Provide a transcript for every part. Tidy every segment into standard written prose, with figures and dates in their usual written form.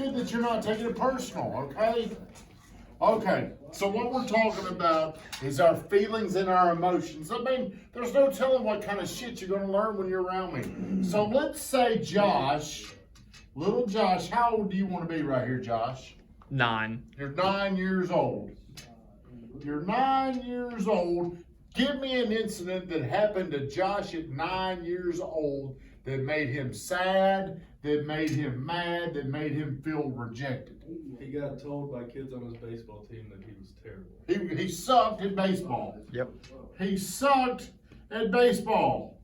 good that you're not taking it personal, okay? Okay, so what we're talking about is our feelings and our emotions. I mean, there's no telling what kind of shit you're going to learn when you're around me. So let's say Josh, little Josh, how old do you want to be right here, Josh? 9. You're 9 years old. You're 9 years old. Give me an incident that happened to Josh at 9 years old that made him sad, that made him mad, that made him feel rejected. He got told by kids on his baseball team that he was terrible. He sucked at baseball. Yep. He sucked at baseball.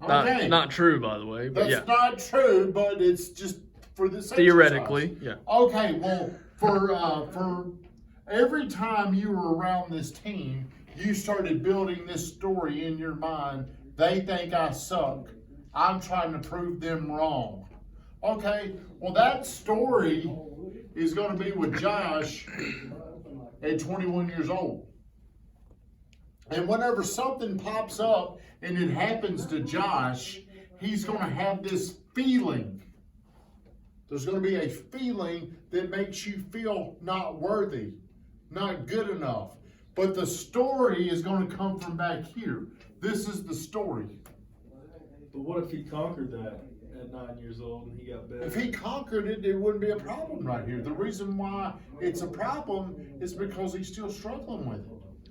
Okay. Not true, by the way. But That's not true, but it's just for this theoretically, exercise. yeah. Okay, well, for every time you were around this team, you started building this story in your mind. They think I suck. I'm trying to prove them wrong. Okay, well, that story is going to be with Josh at 21 years old. And whenever something pops up and it happens to Josh, he's going to have this feeling. There's going to be a feeling that makes you feel not worthy, not good enough. But the story is going to come from back here. This is the story. But what if he conquered that at 9 years old and he got better? If he conquered it, it wouldn't be a problem right here. The reason why it's a problem is because he's still struggling with it.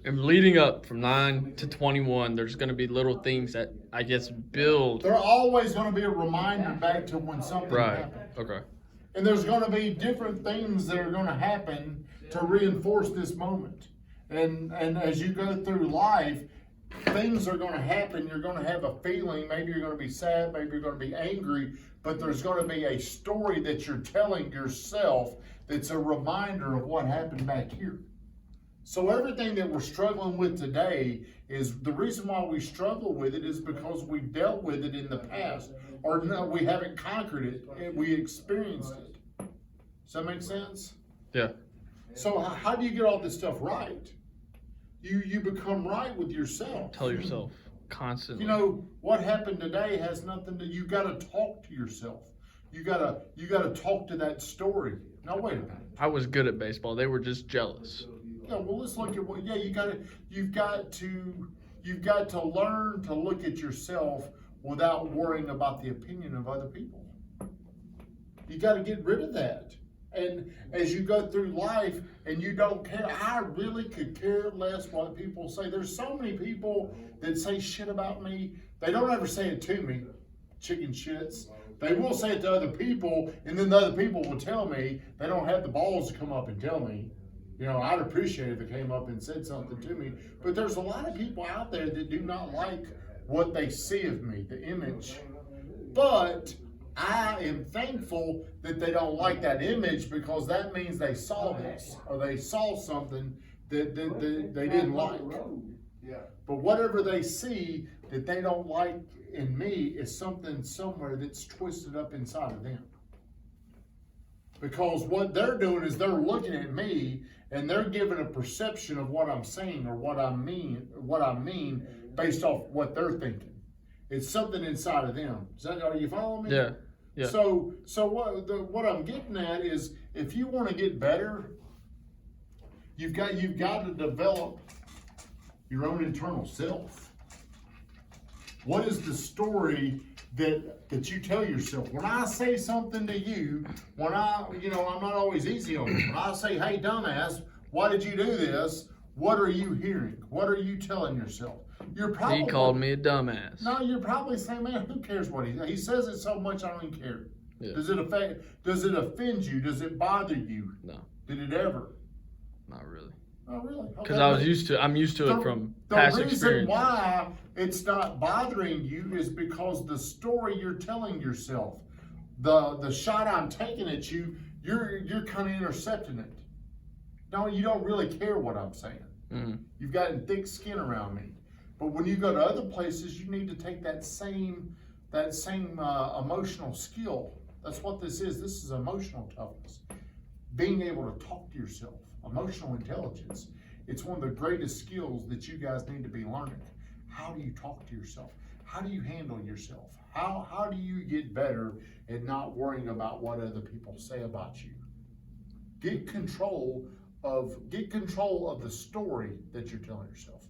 And leading up from 9 to 21, there's going to be little things that I guess build. There's always going to be a reminder back to when something Right. happened. Okay. And there's going to be different things that are going to happen to reinforce this moment. And as you go through life, things are going to happen. You're going to have a feeling. Maybe you're going to be sad. Maybe you're going to be angry. But there's going to be a story that you're telling yourself that's a reminder of what happened back here. So everything that we're struggling with today is the reason why we struggle with it is because we dealt with it in the past, or no, we haven't conquered it and we experienced it. Does that make sense? Yeah. So how do you get all this stuff right? You become right with yourself. Tell yourself constantly. You know what happened today has nothing to. You got to talk to yourself. You gotta talk to that story. Now wait a minute. I was good at baseball. They were just jealous. Yeah, well, let's look at what. Yeah, you've got to learn to look at yourself without worrying about the opinion of other people. You got to get rid of that. And as you go through life and you don't care, I really could care less what people say. There's so many people that say shit about me. They don't ever say it to me, chicken shits. They will say it to other people, and then the other people will tell me. They don't have the balls to come up and tell me. You know, I'd appreciate it if they came up and said something to me. But there's a lot of people out there that do not like what they see of me, the image. But I am thankful that they don't like that image because that means they saw this or they saw something that they didn't like. But whatever they see that they don't like in me is something somewhere that's twisted up inside of them. Because what they're doing is they're looking at me and they're giving a perception of what I'm saying or what I mean based off what they're thinking. It's something inside of them. Are you following me? Yeah. Yeah. So what I'm getting at is if you want to get better, you've got to develop your own internal self. What is the story that you tell yourself? When I say something to you, I'm not always easy on you. When I say, hey, dumbass, why did you do this? What are you hearing? What are you telling yourself? You're probably, He called me a dumbass. No, you're probably saying, man, who cares what he says it so much I don't even care. Yeah. Does it offend you? Does it bother you? No. Did it ever? Not really. Oh, really? Because Okay. I'm used to it from past experience. The reason why it's not bothering you is because the story you're telling yourself, the shot I'm taking at you, you're kind of intercepting it. No, you don't really care what I'm saying. Mm-hmm. You've gotten thick skin around me. But when you go to other places, you need to take that same emotional skill. That's what this is. This is emotional toughness. Being able to talk to yourself. Emotional intelligence. It's one of the greatest skills that you guys need to be learning. How do you talk to yourself? How do you handle yourself? How do you get better at not worrying about what other people say about you? Get control of the story that you're telling yourself.